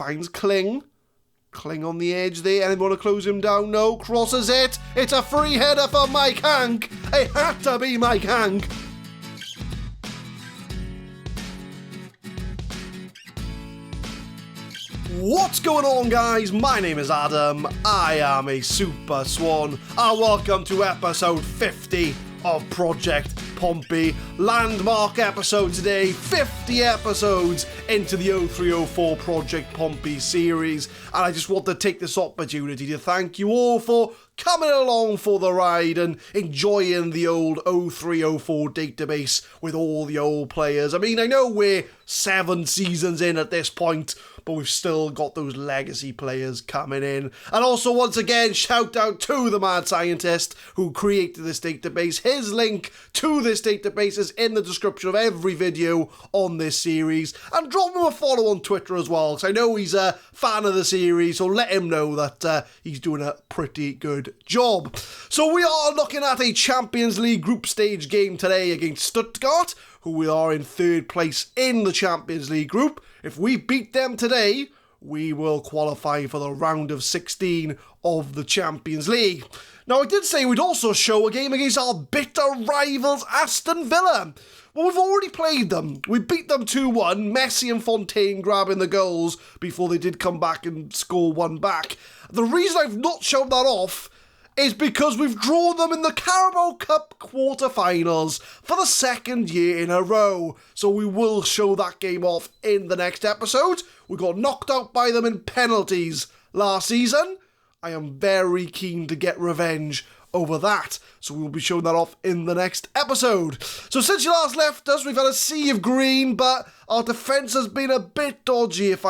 finds Kling. Kling on the edge there. Anyone want to close him down? No. Crosses it. It's a free header for Mike HANKE. It had to be Mike HANKE. What's going on, guys? My name is Adam. I am a Super Swan. And welcome to episode 50 of Project Pompey. Landmark episode today. 50 episodes into the 0304 Project Pompey series. And I just want to take this opportunity to thank you all for coming along for the ride and enjoying the old 0304 database with all the old players. I mean, I know we're 7 seasons in at this point, but we've still got those legacy players coming in. And also, once again, shout out to TheMadScientist who created this database. His link to this database is in the description of every video on this series. And drop him a follow on Twitter as well, because I know he's a fan of the series, so let him know that he's doing a pretty good job. So we are looking at a Champions League group stage game today against Stuttgart, who we are in 3rd place in the Champions League group. If we beat them today, we will qualify for the round of 16 of the Champions League. Now, I did say we'd also show a game against our bitter rivals Aston Villa. Well, we've already played them. We beat them 2-1, Messi and Fontaine grabbing the goals before they did come back and score one back. The reason I've not shown that off is because we've drawn them in the Carabao Cup quarter-finals for the 2nd year in a row. So we will show that game off in the next episode. We got knocked out by them in penalties last season. I am very keen to get revenge over that, so we'll be showing that off in the next episode. So since you last left us, we've had a sea of green, but our defence has been a bit dodgy, the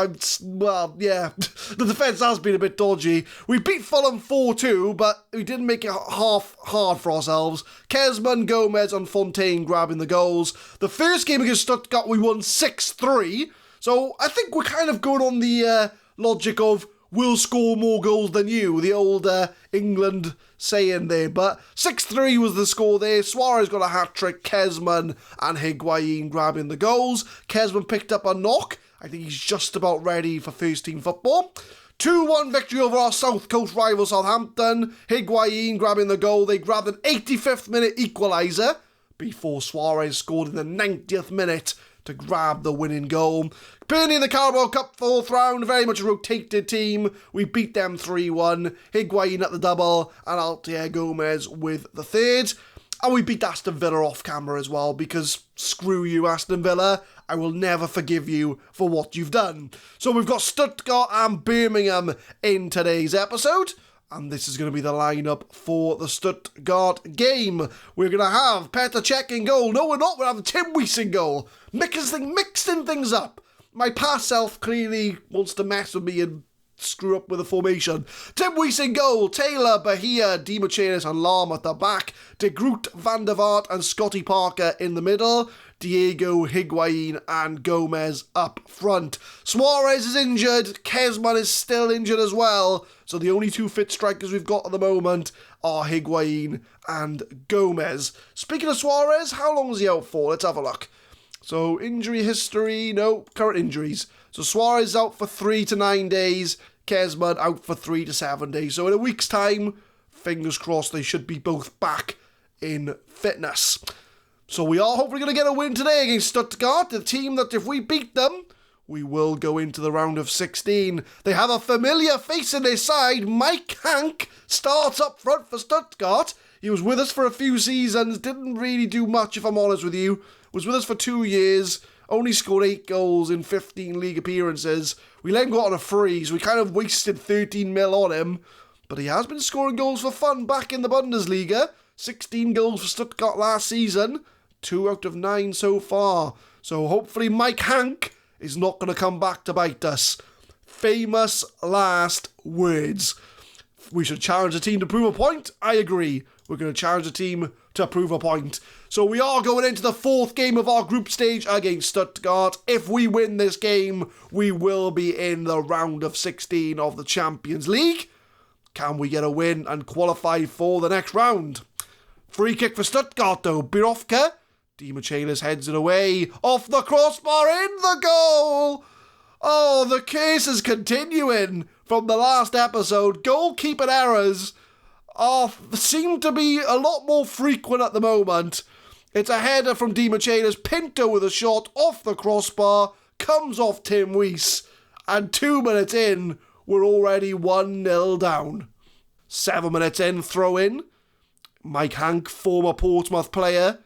defence has been a bit dodgy. We beat Fulham 4-2, but we didn't make it half hard for ourselves. Kezman, Gomez and Fontaine grabbing the goals. The first game against Stuttgart, we won 6-3, so I think we're kind of going on the logic of we'll score more goals than you, the old England saying there. But 6-3 was the score there. Suarez got a hat-trick, Kezman and Higuain grabbing the goals. Kezman picked up a knock. I think he's just about ready for first-team football. 2-1 victory over our South Coast rival Southampton. Higuain grabbing the goal. They grabbed an 85th minute equaliser before Suarez scored in the 90th minute to grab the winning goal. Burnley in the Carabao Cup 4th round, very much a rotated team. We beat them 3-1. Higuain at the double and Altair Gomez with the 3rd. And we beat Aston Villa off camera as well, because screw you, Aston Villa. I will never forgive you for what you've done. So we've got Stuttgart and Birmingham in today's episode. And this is going to be the lineup for the Stuttgart game. We're going to have Petr Cech in goal. No, we're not. We're having Tim Weiss in goal. Mixing things up. My past self clearly wants to mess with me and screw up with the formation. Tim Weiss in goal. Taylor, Bahia, DiMachelis and Lam at the back. De Groot, Van der Vaart and Scotty Parker in the middle. Diego, Higuain and Gomez up front. Suarez is injured. Kezman is still injured as well. So the only 2 fit strikers we've got at the moment are Higuain and Gomez. Speaking of Suarez, how long is he out for? Let's have a look. So injury history, no, current injuries. So Suarez is out for 3 to 9 days. Kezman out for 3 to 7 days. So in a week's time, fingers crossed, they should be both back in fitness. So we are hopefully going to get a win today against Stuttgart, the team that if we beat them, we will go into the round of 16. They have a familiar face in their side. Mike HANKE starts up front for Stuttgart. He was with us for a few seasons, didn't really do much if I'm honest with you. Was with us for 2 years, only scored 8 goals in 15 league appearances. We let him go on a free, so we kind of wasted 13 mil on him. But he has been scoring goals for fun back in the Bundesliga. 16 goals for Stuttgart last season. 2 out of 9 so far. So hopefully Mike HANKE is not going to come back to bite us. Famous last words. We should challenge the team to prove a point. I agree. We're going to challenge the team to prove a point. So we are going into the 4th game of our group stage against Stuttgart. If we win this game, we will be in the round of 16 of the Champions League. Can we get a win and qualify for the next round? Free kick for Stuttgart though. Birovka. DiMachelis heads it away. Off the crossbar, in the goal. Oh, the case is continuing from the last episode. Goalkeeping errors seem to be a lot more frequent at the moment. It's a header from TheMadScientist. Pinto with a shot off the crossbar, comes off Tim Weiss, and 2 minutes in, we're already 1-0 down. 7 minutes in, throw in. Mike HANKE, former Portsmouth player.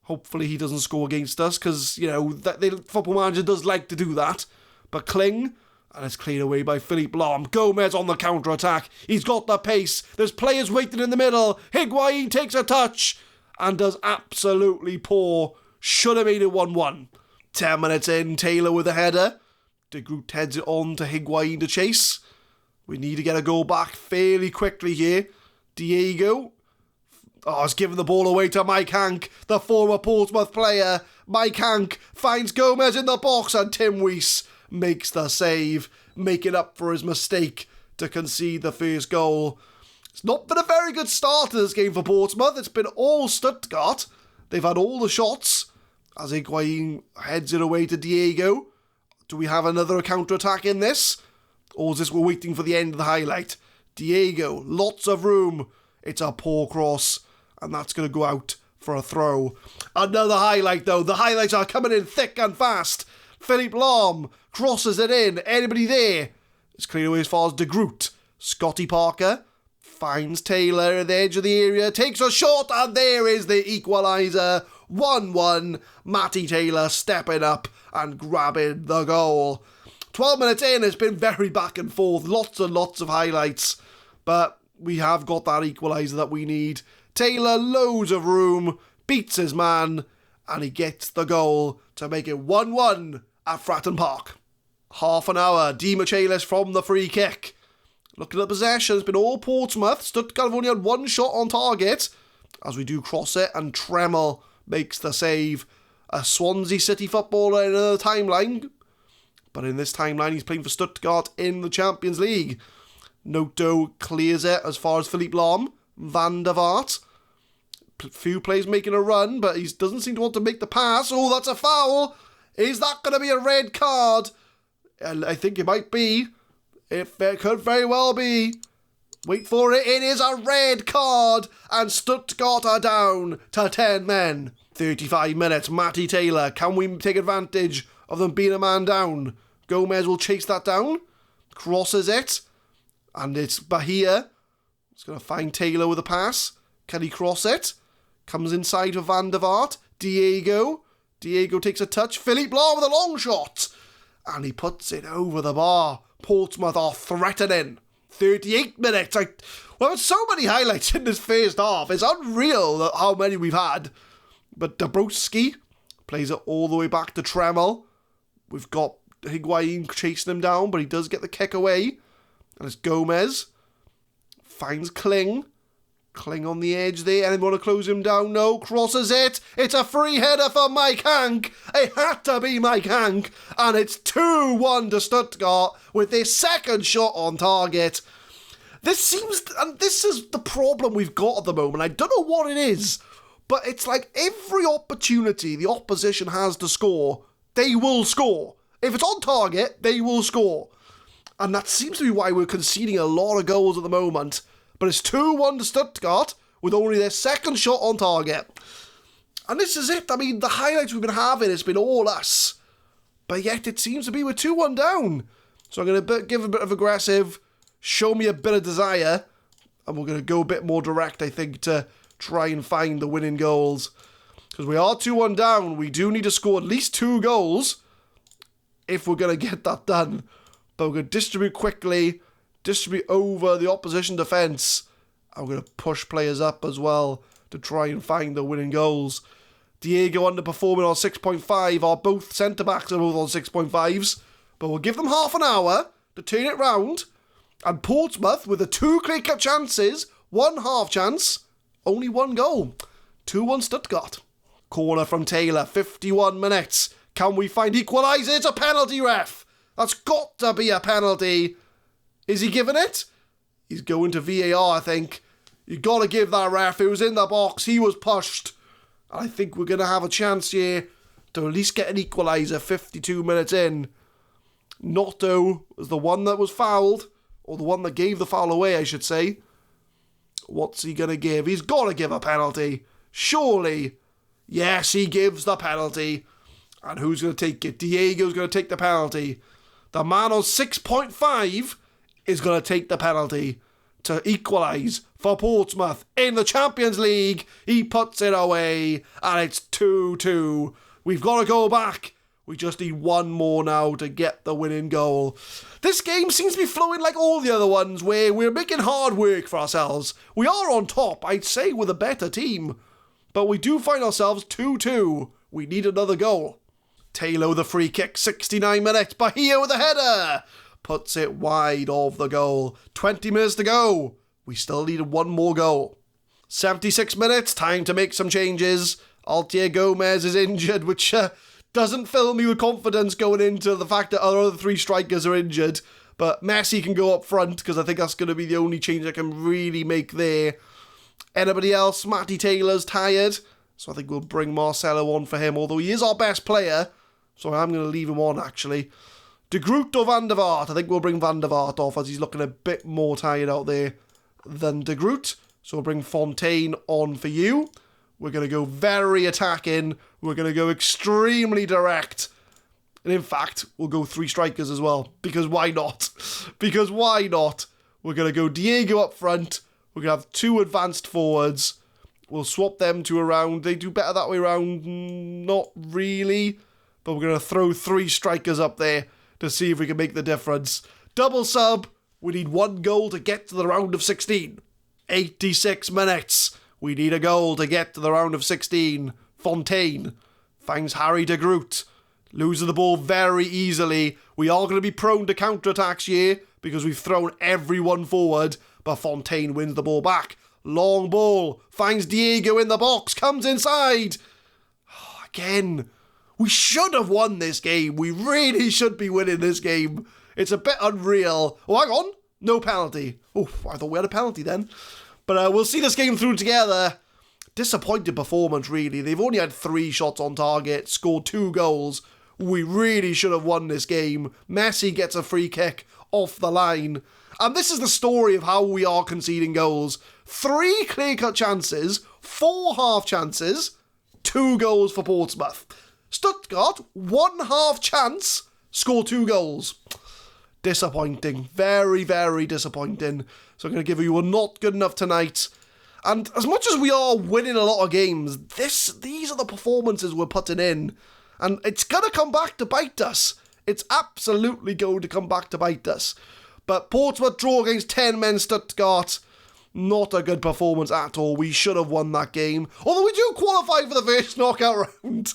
Hopefully he doesn't score against us, because, the football manager does like to do that. But Kling, and it's cleared away by Philippe Lahm. Gomez on the counter-attack. He's got the pace. There's players waiting in the middle. Higuain takes a touch and does absolutely poor. Should have made it 1-1. 10 minutes in, Taylor with a header. De Groot heads it on to Higuain to chase. We need to get a goal back fairly quickly here. Diego. It's giving the ball away to Mike HANKE, the former Portsmouth player. Mike HANKE finds Gomez in the box and Tim Weiss makes the save, making up for his mistake to concede the first goal. It's not been a very good start to this game for Portsmouth. It's been all Stuttgart. They've had all the shots as Higuain heads it away to Diego. Do we have another counter-attack in this? Or is this we're waiting for the end of the highlight? Diego, lots of room. It's a poor cross, and that's going to go out for a throw. Another highlight, though. The highlights are coming in thick and fast. Philippe Lahm crosses it in. Anybody there? It's cleared away as far as De Groot. Scotty Parker finds Taylor at the edge of the area, takes a shot, and there is the equaliser. 1-1. Matty Taylor stepping up and grabbing the goal. 12 minutes in, it's been very back and forth. Lots and lots of highlights. But we have got that equaliser that we need. Taylor, loads of room, beats his man, and he gets the goal to make it 1-1 at Fratton Park. Half an hour, TheMadScientist from the free kick. Looking at the possession, it's been all Portsmouth. Stuttgart have only had one shot on target, as we do cross it, and Tremmel makes the save. A Swansea City footballer in another timeline, but in this timeline he's playing for Stuttgart in the Champions League. Noto clears it as far as Philippe Lahm. Van der Vaart. Few players making a run, but he doesn't seem to want to make the pass. Oh, that's a foul. Is that going to be a red card? I think it might be. It could very well be. Wait for it. It is a red card. And Stuttgart are down to 10 men. 35 minutes. Matty Taylor. Can we take advantage of them being a man down? Gomez will chase that down. Crosses it. And it's Bahia. It's going to find Taylor with a pass. Can he cross it? Comes inside of Van der Vaart. Diego. Diego takes a touch. Philippe Lahm with a long shot. And he puts it over the bar. Portsmouth are threatening. 38 minutes. Well, so many highlights in this first half. It's unreal how many we've had. But Dabrowski plays it all the way back to Tremmel. We've got Higuain chasing him down, but he does get the kick away. And it's Gomez. Finds Kling. Kling on the edge there. Anyone want to close him down? No. Crosses it. It's a free header for Mike HANKE. It had to be Mike HANKE. And it's 2-1 to Stuttgart with their second shot on target. This is the problem we've got at the moment. I don't know what it is, but it's like every opportunity the opposition has to score, they will score. If it's on target, they will score. And that seems to be why we're conceding a lot of goals at the moment. But it's 2-1 to Stuttgart with only their second shot on target. And this is it. I mean, the highlights we've been having has been all us. But yet it seems to be we're 2-1 down. So I'm going to give a bit of aggressive, show me a bit of desire. And we're going to go a bit more direct, I think, to try and find the winning goals. Because we are 2-1 down. We do need to score at least 2 goals if we're going to get that done. But we're going to distribute quickly, distribute over the opposition defence. I'm going to push players up as well to try and find the winning goals. Diego underperforming on 6.5. Our both centre-backs are both on 6.5s. But we'll give them half an hour to turn it round. And Portsmouth, with the 2 clear-cut chances, 1 half chance, only 1 goal. 2-1 Stuttgart. Corner from Taylor, 51 minutes. Can we find equaliser? It's a penalty, ref. That's got to be a penalty. Is he giving it? He's going to VAR, I think. You've got to give that ref. It was in the box. He was pushed. I think we're going to have a chance here to at least get an equaliser 52 minutes in. Notto was the one that was fouled, or the one that gave the foul away, I should say. What's he going to give? He's got to give a penalty. Surely. Yes, he gives the penalty. And who's going to take it? Diego's going to take the penalty. The man on 6.5 is going to take the penalty to equalise for Portsmouth in the Champions League. He puts it away, and it's 2-2. We've got to go back. We just need one more now to get the winning goal. This game seems to be flowing like all the other ones, where we're making hard work for ourselves. We are on top, I'd say, with a better team. But we do find ourselves 2-2. We need another goal. Taylor with a free kick, 69 minutes. Bahia with a header. Puts it wide of the goal. 20 minutes to go. We still need one more goal. 76 minutes, time to make some changes. Altier Gomez is injured, which doesn't fill me with confidence going into the fact that our other three strikers are injured. But Messi can go up front, because I think that's going to be the only change I can really make there. Anybody else? Matty Taylor's tired, so I think we'll bring Marcelo on for him, although he is our best player. So I'm going to leave him on, actually. De Groot or Van der Vaart? I think we'll bring Van der Vaart off, as he's looking a bit more tired out there than De Groot. So we'll bring Fontaine on for you. We're going to go very attacking. We're going to go extremely direct. And in fact, we'll go three strikers as well. Because why not? Because why not? We're going to go Diego up front. We're going to have two advanced forwards. We'll swap them to around. They do better that way around. Not really. But we're going to throw three strikers up there to see if we can make the difference. Double sub. We need one goal to get to the round of 16. 86 minutes. We need a goal to get to the round of 16. Fontaine finds Harry de Groot. Loses the ball very easily. We are going to be prone to counter-attacks here because we've thrown everyone forward. But Fontaine wins the ball back. Long ball. Finds Diego in the box. Comes inside. Oh, again. We should have won this game. We really should be winning this game. It's a bit unreal. Oh, hang on. No penalty. Oh, I thought we had a penalty then. But we'll see this game through together. Disappointed performance, really. They've only had 3 shots on target, scored 2 goals. We really should have won this game. Messi gets a free kick off the line. And this is the story of how we are conceding goals. 3 clear-cut chances, 4 half chances, 2 goals for Portsmouth. Stuttgart, 1 half chance, score 2 goals. Disappointing. Very, very disappointing. So I'm going to give you a not good enough tonight. And as much as we are winning a lot of games, these are the performances we're putting in. And it's going to come back to bite us. It's absolutely going to come back to bite us. But Portsmouth draw against 10 men Stuttgart. Not a good performance at all. We should have won that game. Although we do qualify for the first knockout round.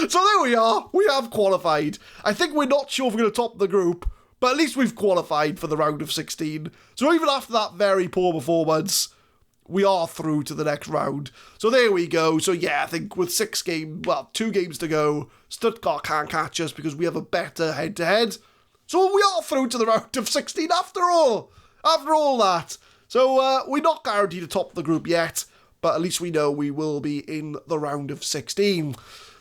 So there we are. We have qualified. I think we're not sure if we're going to top the group. But at least we've qualified for the round of 16. So even after that very poor performance, we are through to the next round. So there we go. So yeah, I think with 2 games to go, Stuttgart can't catch us because we have a better head-to-head. So we are through to the round of 16 after all. After all that. So we're not guaranteed to top the group yet, but at least we know we will be in the round of 16.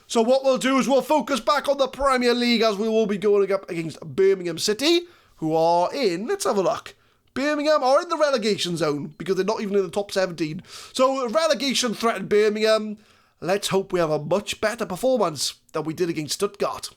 So what we'll do is we'll focus back on the Premier League as we will be going up against Birmingham City, who are in, let's have a look. Birmingham are in the relegation zone because they're not even in the top 17. So relegation threatened Birmingham. Let's hope we have a much better performance than we did against Stuttgart.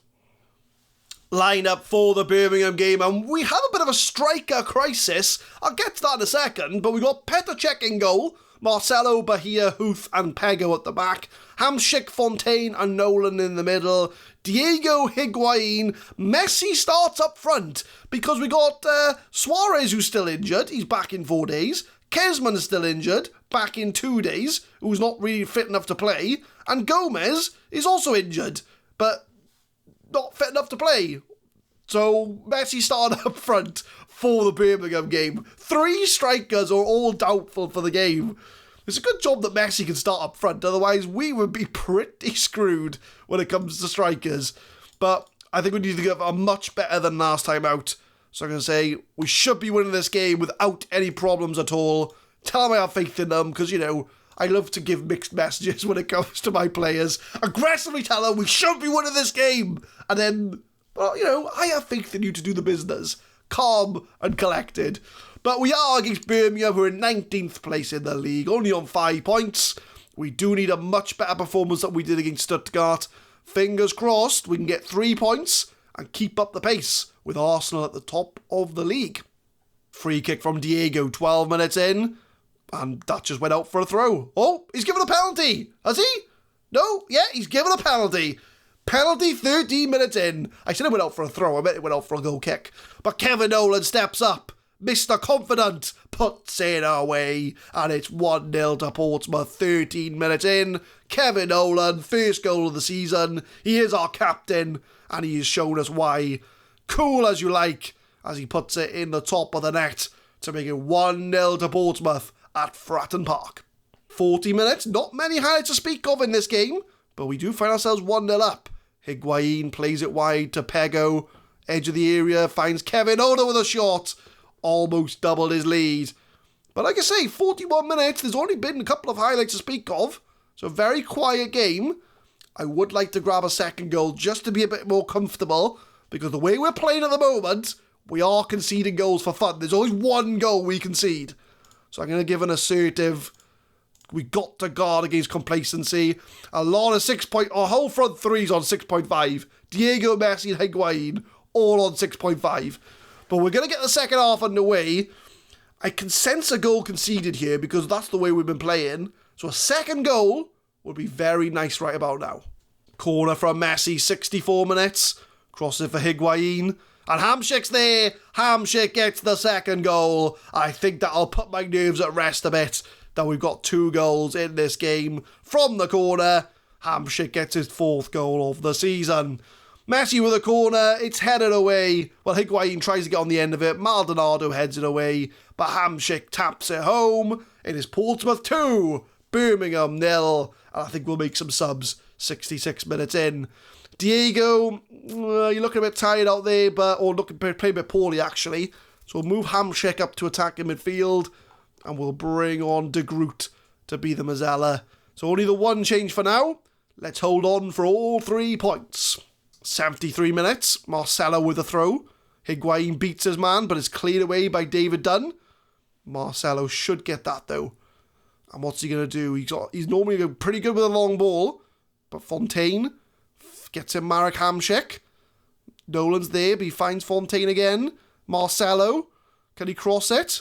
Line up for the Birmingham game, and we have a bit of a striker crisis. I'll get to that in a second, but we've got Petr Cech in goal, Marcelo, Bahia, Huth and Pego at the back, Hamsik, Fontaine and Nolan in the middle, Diego, Higuain, Messi starts up front because we got Suarez who's still injured, he's back in 4 days, Kezman is still injured, back in 2 days, who's not really fit enough to play, and Gomez is also injured, but not fit enough to play. So Messi started up front for the Birmingham game. 3 strikers are all doubtful for the game. It's a good job that Messi can start up front, otherwise we would be pretty screwed when it comes to strikers. But I think we need to get a much better than last time out. So I'm going to say we should be winning this game without any problems at all. Tell them I have faith in them, because, you know, I love to give mixed messages when it comes to my players. Aggressively tell them we should be winning this game. And then But, I have faith in you to do the business. Calm and collected. But we are against Birmingham, who are in 19th place in the league, only on 5 points. We do need a much better performance than we did against Stuttgart. Fingers crossed we can get 3 points and keep up the pace with Arsenal at the top of the league. Free kick from Diego, 12 minutes in, and that just went out for a throw. Oh, he's given a penalty. Has he? No? Yeah, he's given a penalty. Penalty 13 minutes in. I said it went out for a throw. I meant it went out for a goal kick. But Kevin Nolan steps up. Mr. Confident puts it away, and it's 1-0 to Portsmouth 13 minutes in. Kevin Nolan, first goal of the season. He is our captain, and he has shown us why. Cool as you like, as he puts it in the top of the net to make it 1-0 to Portsmouth at Fratton Park. 40 minutes, not many highlights to speak of in this game, but we do find ourselves 1-0 up. Higuain plays it wide to Pego, edge of the area, finds Kevin Nolan with a shot. Almost doubled his lead. But like I say, 41 minutes, there's only been a couple of highlights to speak of. So a very quiet game. I would like to grab a second goal just to be a bit more comfortable, because the way we're playing at the moment, we are conceding goals for fun. There's always one goal we concede. So I'm going to give an assertive, we got to guard against complacency. A lot of our whole front three's on 6.5. Diego, Messi and Higuain, all on 6.5. But we're going to get the second half underway. I can sense a goal conceded here because that's the way we've been playing. So a second goal would be very nice right about now. Corner from Messi, 64 minutes. Cross it for Higuain. And Hamšík's there. Hamšík gets the second goal. I think that'll put my nerves at rest a bit, that we've got 2 goals in this game from the corner. Hamšík gets his 4th goal of the season. Messi with a corner, it's headed away. Well, Higuain tries to get on the end of it. Maldonado heads it away, but Hamšík taps it home. It is Portsmouth 2, Birmingham 0. And I think we'll make some subs 66 minutes in. Diego, you're looking a bit tired out there, playing a bit poorly actually. So we'll move Hamšík up to attack in midfield, and we'll bring on De Groot to be the Mazzella. So only the one change for now. Let's hold on for all 3 points. 73 minutes, Marcelo with a throw. Higuain beats his man, but is cleared away by David Dunn. Marcelo should get that though. And what's he going to do? He's normally pretty good with a long ball, but Fontaine gets him Marek Hamšík. Nolan's there, but he finds Fontaine again. Marcelo, can he cross it?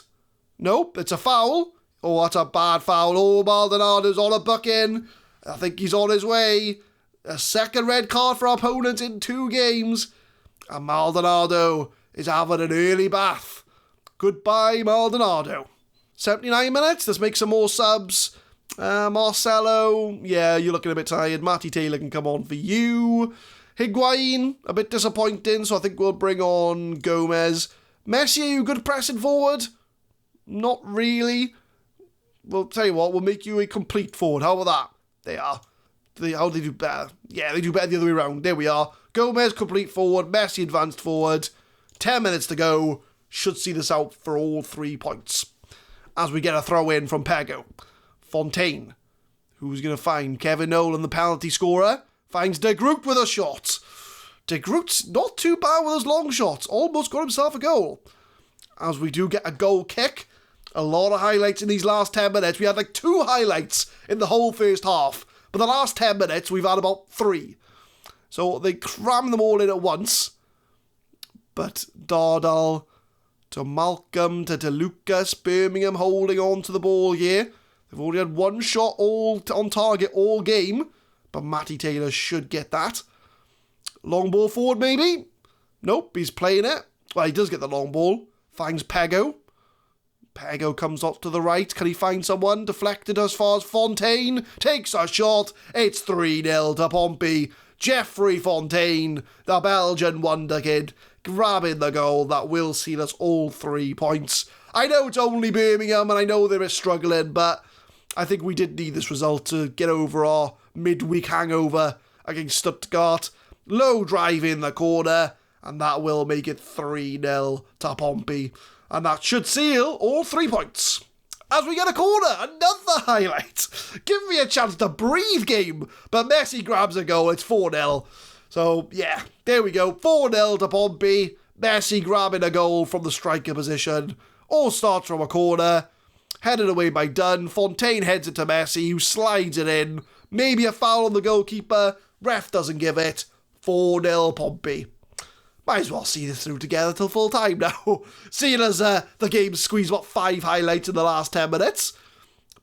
Nope, it's a foul. Oh, that's a bad foul. Oh, Maldonado's on a booking. I think he's on his way. A second red card for our opponent in 2 games. And Maldonado is having an early bath. Goodbye, Maldonado. 79 minutes. Let's make some more subs. Marcelo, yeah, you're looking a bit tired. Matty Taylor can come on for you. Higuain, a bit disappointing, so I think we'll bring on Gomez. Messi, are you good pressing forward? Not really. We'll tell you what, we'll make you a complete forward. How about that? They are. How do they do better? Yeah, they do better the other way around. There we are. Gomez, complete forward. Messi, advanced forward. 10 minutes to go. Should see this out for all 3 points. As we get a throw in from Pego. Fontaine, who's going to find Kevin Nolan, the penalty scorer, finds De Groot with a shot. De Groot's not too bad with his long shots. Almost got himself a goal. As we do get a goal kick. A lot of highlights in these last 10 minutes. We had like 2 highlights in the whole first half. But the last 10 minutes, we've had about 3. So they cram them all in at once. But Dardal to Malcolm to Lucas. Birmingham holding on to the ball here. They've already had 1 shot all on target all game. But Matty Taylor should get that. Long ball forward maybe? Nope, he's playing it. Well, he does get the long ball. Finds Pego. Pego comes off to the right. Can he find someone? Deflected as far as Fontaine. Takes a shot. It's 3-0 to Pompey. Jeffrey Fontaine, the Belgian wonder kid, grabbing the goal that will seal us all 3 points. I know it's only Birmingham and I know they're struggling, but I think we did need this result to get over our midweek hangover against Stuttgart. Low drive in the corner, and that will make it 3-0 to Pompey. And that should seal all 3 points. As we get a corner, another highlight. Give me a chance to breathe, game. But Messi grabs a goal, it's 4-0. So, yeah, there we go. 4-0 to Pompey. Messi grabbing a goal from the striker position. All starts from a corner. Headed away by Dunn. Fontaine heads it to Messi, who slides it in. Maybe a foul on the goalkeeper. Ref doesn't give it. 4-0 Pompey. Might as well see this through together till full time now. Seeing as the game squeezed about 5 highlights in the last 10 minutes.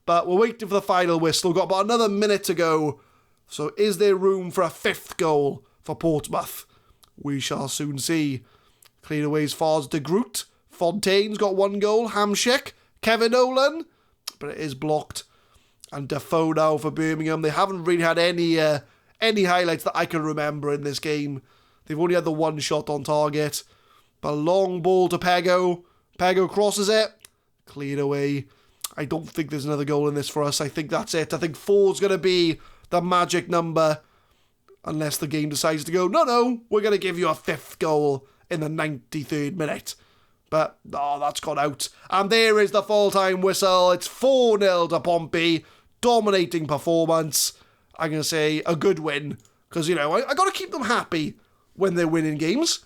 But we're waiting for the final whistle. We've got about another minute to go. So is there room for a 5th goal for Portsmouth? We shall soon see. Cleared away as far as De Groot. Fontaine's got 1 goal. HANKE. Kevin Nolan. But it is blocked. And Defoe now for Birmingham. They haven't really had any highlights that I can remember in this game. They've only had the 1 shot on target. But long ball to Pego. Pego crosses it. Cleared away. I don't think there's another goal in this for us. I think that's it. I think 4's going to be the magic number. Unless the game decides to go, no, we're going to give you a 5th goal in the 93rd minute. But, that's gone out. And there is the full-time whistle. It's 4-0 to Pompey. Dominating performance. I'm going to say a good win. Because, I got to keep them happy when they're winning games.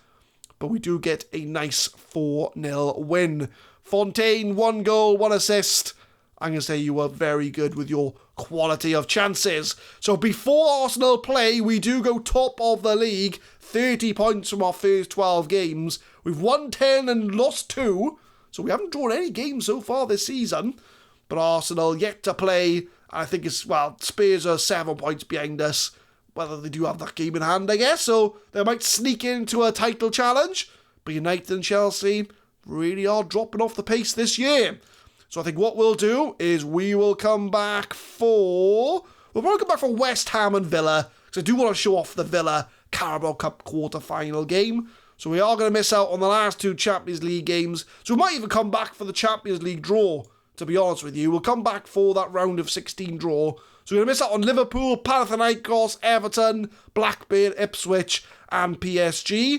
But we do get a nice 4-0 win. Fontaine, 1 goal, 1 assist. I'm going to say you were very good with your quality of chances. So before Arsenal play, we do go top of the league. 30 points from our first 12 games. We've won 10 and lost 2. So we haven't drawn any games so far this season. But Arsenal yet to play. I think Spurs are 7 points behind us. Whether they do have that game in hand, I guess. So they might sneak into a title challenge. But United and Chelsea really are dropping off the pace this year. So I think what we'll do is we will come back for... We'll probably come back for West Ham and Villa. Because I do want to show off the Villa Carabao Cup quarter-final game. So we are going to miss out on the last 2 Champions League games. So we might even come back for the Champions League draw, to be honest with you. We'll come back for that round of 16 draw. So we're going to miss out on Liverpool, Panathinaikos, Everton, Blackburn, Ipswich and PSG.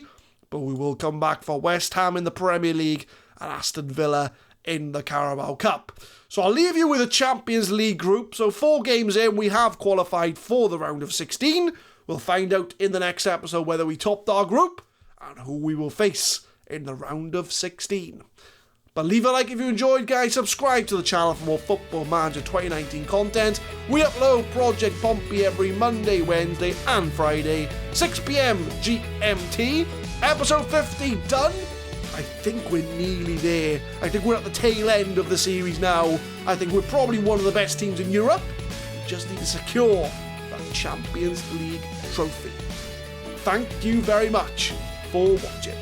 But we will come back for West Ham in the Premier League and Aston Villa in the Carabao Cup. So I'll leave you with a Champions League group. So 4 games in, we have qualified for the round of 16. We'll find out in the next episode whether we topped our group and who we will face in the round of 16. But leave a like if you enjoyed, guys. Subscribe to the channel for more Football Manager 2019 content. We upload Project Pompey every Monday, Wednesday and Friday, 6 PM GMT. Episode 50 done. I think we're nearly there. I think we're at the tail end of the series now. I think we're probably one of the best teams in Europe. We just need to secure that Champions League trophy. Thank you very much for watching.